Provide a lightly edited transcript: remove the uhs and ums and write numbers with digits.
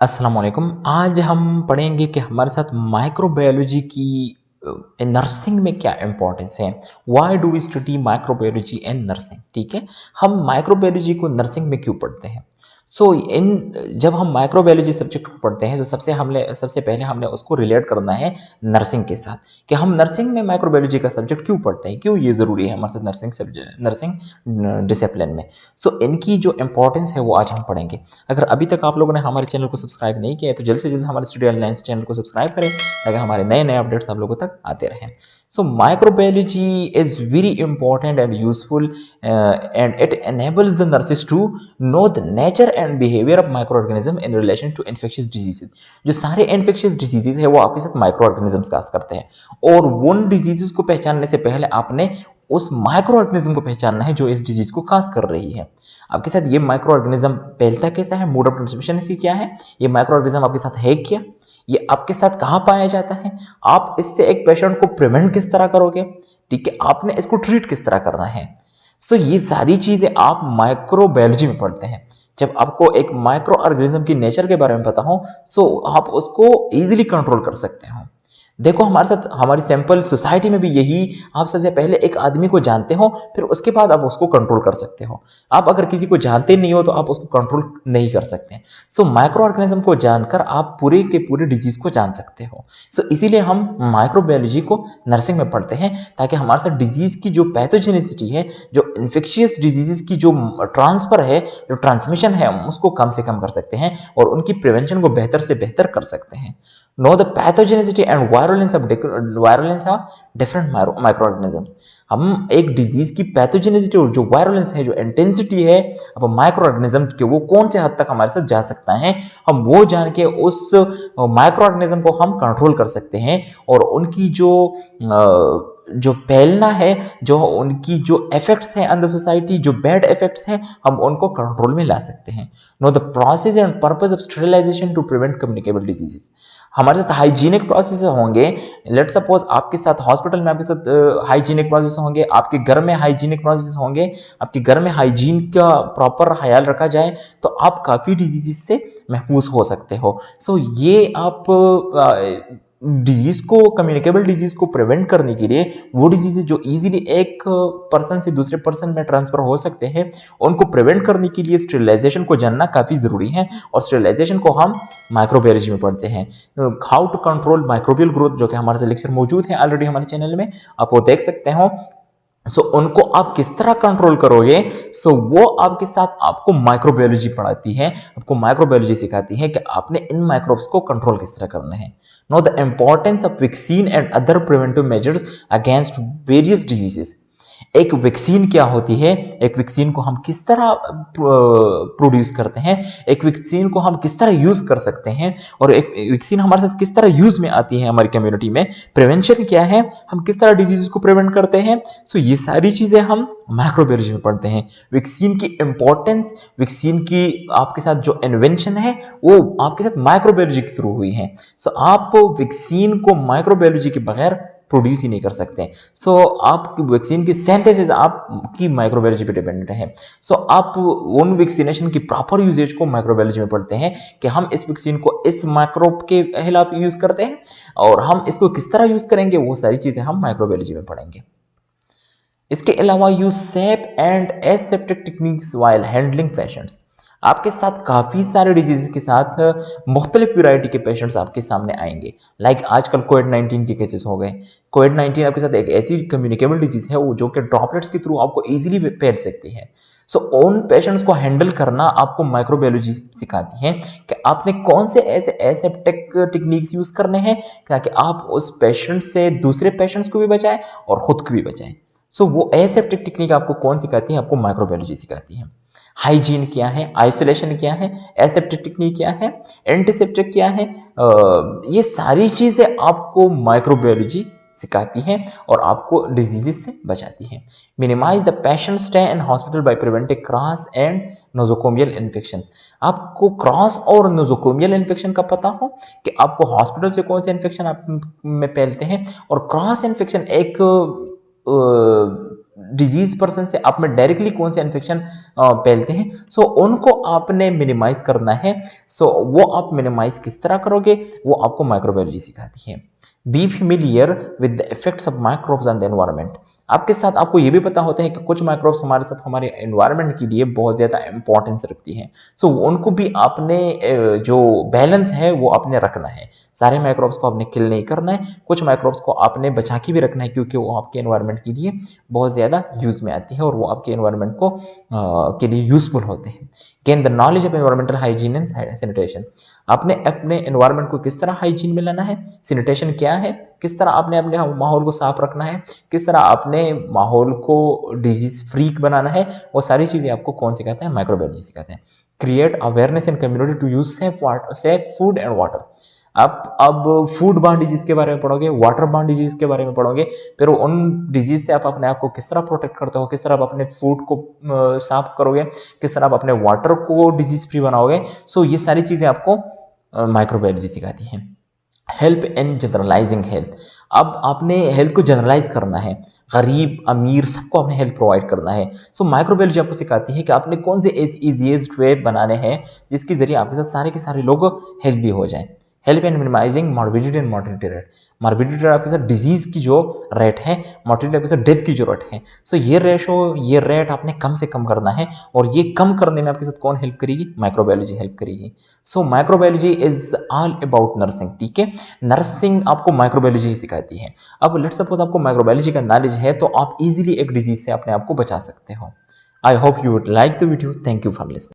अस्सलाम वालेकुम। आज हम पढ़ेंगे कि हमारे साथ माइक्रोबायोलॉजी की नर्सिंग में क्या इंपॉर्टेंस है। Why do we study microbiology and nursing. ठीक है, हम माइक्रोबायोलॉजी को नर्सिंग में क्यों पढ़ते हैं। इन जब हम माइक्रोबायोलॉजी सब्जेक्ट को पढ़ते हैं तो सबसे पहले हमने उसको रिलेट करना है नर्सिंग के साथ कि हम नर्सिंग में माइक्रोबायोलॉजी का सब्जेक्ट क्यों पढ़ते हैं, क्यों ये ज़रूरी है हमारे साथ नर्सिंग डिसिप्लिन में। इनकी जो इंपॉर्टेंस है वो आज हम पढ़ेंगे। अगर अभी तक आप लोगों ने हमारे चैनल को सब्सक्राइब नहीं किया है तो जल्द से जल्द हमारे स्टडी ऑनलाइन चैनल को सब्सक्राइब करें ताकि हमारे नए नए अपडेट्स आप लोगों तक आते रहें। Microbiology is very important and useful, and it enables the nurses to know the nature and behavior of microorganism in relation to infectious diseases। जो सारे infectious diseases है वो आपके साथ microorganisms काज करते हैं और उन diseases को पहचानने से पहले आपने उस माइक्रो ऑर्गेनिज्म को पहचानना है जो इस डिजीज को काज कर रही है। आपके साथ ये माइक्रो ऑर्गेनिज्म फैलता कैसा है, मोड ऑफ ट्रांसमिशन इसकी क्या है, ये माइक्रो ऑर्गेनिज्म आपके साथ है क्या, ये आपके साथ कहाँ पाया जाता है, आप इससे एक पेशेंट को प्रिवेंट किस तरह करोगे, ठीक है, आपने इसको ट्रीट किस तरह करना है। ये सारी चीजें आप माइक्रोबायोलॉजी में पढ़ते हैं। जब आपको एक माइक्रो ऑर्गेनिज्म की नेचर के बारे में पता हो आप उसको इजीली कंट्रोल कर सकते हो। देखो हमारे साथ हमारी सिंपल सोसाइटी में भी यही, आप सबसे पहले एक आदमी को जानते हो फिर उसके बाद आप उसको कंट्रोल कर सकते हो। आप अगर किसी को जानते नहीं हो तो आप उसको कंट्रोल नहीं कर सकते। माइक्रो ऑर्गेनिज्म को जानकर आप पूरे के पूरे डिजीज को जान सकते हो। इसीलिए हम माइक्रोबायोलॉजी को नर्सिंग में पढ़ते हैं ताकि हमारे साथ डिजीज की जो पैथोजेनिसिटी है, जो इन्फेक्शियस डिजीजेस की जो ट्रांसफर है, जो ट्रांसमिशन है, हम उसको कम से कम कर सकते हैं और उनकी प्रिवेंशन को बेहतर से बेहतर कर सकते हैं। Know the pathogenicity and virulence of different microorganisms. हम एक डिजीज की पैथोजेनिसिटी और जो वायरुलेंस है, जो इंटेंसिटी है अब माइक्रोऑर्गेनिज्म के, वो कौन से हद तक हमारे साथ जा सकता है, हम वो जान के उस माइक्रोऑर्गेनिज्म को हम कंट्रोल कर सकते हैं और उनकी जो फैलना है, जो उनकी जो इफेक्ट्स हैं ऑन द सोसाइटी, जो बैड इफेक्ट्स हैं, हम उनको कंट्रोल में ला सकते हैं। Know the process and purpose of sterilisation to prevent communicable diseases. हमारे साथ हाइजीनिक प्रोसेस होंगे। लेट सपोज आपके साथ हॉस्पिटल में आपके साथ हाइजीनिक प्रोसेस होंगे, आपके घर में हाइजीनिक प्रोसेस होंगे, आपके घर में हाइजीन का प्रॉपर ख्याल रखा जाए तो आप काफ़ी डिजीज से महफूज हो सकते हो। ये आप डिजीज को, कम्युनिकेबल डिजीज को प्रिवेंट करने के लिए, वो डिजीज जो इजीली एक पर्सन से दूसरे पर्सन में ट्रांसफर हो सकते हैं, उनको प्रिवेंट करने के लिए स्टेरिलाइजेशन को जानना काफी जरूरी है और स्टेरिलाइजेशन को हम माइक्रोबायोलॉजी में पढ़ते हैं। How to control microbial growth, जो कि हमारे लेक्चर मौजूद है ऑलरेडी हमारे चैनल में, आप वो देख सकते हो। उनको आप किस तरह कंट्रोल करोगे, वो आपके साथ आपको माइक्रोबायोलॉजी पढ़ाती है, आपको माइक्रोबायोलॉजी सिखाती है कि आपने इन माइक्रोब्स को कंट्रोल किस तरह करना है। Know the importance of vaccine and other preventive measures against various diseases. एक वैक्सीन क्या होती है, एक वैक्सीन को हम किस तरह प्रोड्यूस करते हैं, एक वैक्सीन को हम किस तरह यूज कर सकते हैं और एक वैक्सीन हमारे साथ किस तरह यूज में आती है हमारी कम्युनिटी में, प्रिवेंशन क्या है, हम किस तरह डिजीज को प्रिवेंट करते हैं। ये सारी चीजें हम माइक्रोबायोलॉजी में पढ़ते हैं। वैक्सीन की इंपॉर्टेंस, वैक्सीन की आपके साथ जो इन्वेंशन है वो आपके साथ माइक्रोबायोलॉजी के थ्रू हुई है। आप वैक्सीन को माइक्रोबायोलॉजी के बगैर प्रोड्यूस ही नहीं कर सकते। आपकी वैक्सीन की सिंथेसिस आपकी माइक्रोबायोलॉजी पे डिपेंडेंट है। आप उन वैक्सीनेशन की प्रॉपर यूजेज को माइक्रोबायोलॉजी में पढ़ते हैं कि हम इस वैक्सीन को इस माइक्रोब के खिलाफ यूज करते हैं और हम इसको किस तरह यूज करेंगे, वो सारी चीजें हम माइक्रोबायोलॉजी में पढ़ेंगे। इसके अलावा use safe and aseptic techniques while handling patients. आपके साथ काफी सारे डिजीज के साथ मुख्तलिफ वैरायटी के पेशेंट्स आपके सामने आएंगे। लाइक आजकल कोविड-19 के केसेस हो गए। कोविड-19 आपके साथ एक ऐसी कम्युनिकेबल डिजीज है जो कि ड्रॉपलेट्स के थ्रू आपको इजीली फैल सकती है। उन पेशेंट्स को हैंडल करना आपको माइक्रोबायोलॉजी सिखाती है कि आपने कौन से ऐसे एसेप्टिक टेक्निक्स यूज करने हैं ताकि आप उस पेशेंट से दूसरे पेशेंट्स को भी बचाएं और खुद को भी बचाएं। वो एसेप्टिक टेक्निक आपको कौन सिखाती है, आपको माइक्रोबायोलॉजी सिखाती है। हाइजीन क्या है, आइसोलेशन क्या है, एसेप्टिक टेक्निक क्या है, एंटीसेप्टिक क्या है, ये सारी चीजें आपको माइक्रोबायोलॉजी सिखाती है और आपको डिजीजेस से बचाती है। Minimise the patient stay in hospital by preventing cross and nosocomial infection. आपको क्रॉस और नोजोकोमियल इन्फेक्शन का पता हो कि आपको हॉस्पिटल से कौन से इन्फेक्शन आप में फैलते हैं और क्रॉस इन्फेक्शन एक डिजीज पर्सन से आप में डायरेक्टली कौन से इन्फेक्शन फैलते हैं, सो उनको आपने मिनिमाइज करना है। सो वो आप मिनिमाइज किस तरह करोगे, वो आपको माइक्रोबायोलॉजी सिखाती है। Be familiar with the effects of microbes on the environment. आपके साथ आपको ये भी पता होता है कि कुछ माइक्रोब्स हमारे साथ हमारे एनवायरनमेंट के लिए बहुत ज़्यादा इंपॉर्टेंस रखती हैं। सो उनको भी आपने जो बैलेंस है वो आपने रखना है। सारे माइक्रोब्स को आपने किल नहीं करना है, कुछ माइक्रोब्स को आपने बचा के भी रखना है क्योंकि वो आपके एनवायरनमेंट के लिए बहुत ज़्यादा यूज में आती है और वो आपके एनवायरनमेंट को के लिए यूजफुल होते हैं। Gain the knowledge of environmental hygiene and sanitation. आपने अपने एनवायरनमेंट को किस तरह हाइजीन में लाना है, सैनिटेशन क्या है, किस तरह आपने अपने माहौल को साफ रखना है, किस तरह आपने माहौल को डिजीज फ्री बनाना है, वो सारी चीजें आपको कौन सिखाता है, माइक्रोबायोलॉजी सिखाते हैं। Create awareness in community to use safe food and water. आप अब फूड बॉर्न डिजीज के बारे में पढ़ोगे, वाटर बॉर्न डिजीज के बारे में पढ़ोगे, फिर उन डिजीज से आप अपने आप को किस तरह प्रोटेक्ट करते हो, किस तरह आप अपने फूड को साफ करोगे, किस तरह आप अपने वाटर को डिजीज फ्री बनाओगे। सो ये सारी चीजें आपको माइक्रोबायोलॉजी सिखाती है। Help in generalising health. अब आपने हेल्थ को जनरलाइज करना है, गरीब अमीर सबको आपने हेल्थ प्रोवाइड करना है। सो माइक्रोबायोलॉजी आपको सिखाती है कि आपने कौन से इजीएस्ट वे बनाने हैं जिसके जरिए आपके साथ सारे के सारे लोग हेल्दी हो जाएं। Help in minimising morbidity and mortality rate. Morbidity rate आपके साथ डिजीज की जो रेट है, मोर्टिलिटी आपके साथ डेथ की जो रेट है। सो ये रेशो, ये रेट आपने कम से कम करना है और ये कम करने में आपके साथ कौन हेल्प करेगी, माइक्रोबायोलॉजी हेल्प करेगी। So microbiology is all about nursing, ठीक है। नर्सिंग आपको माइक्रोबायोलॉजी ही सिखाती है। अब लेट्स सपोज आपको माइक्रोबायोलॉजी का नॉलेज है तो आप इजीली एक डिजीज से अपने आप को बचा सकते हो। I hope you would like the video. Thank you for listening.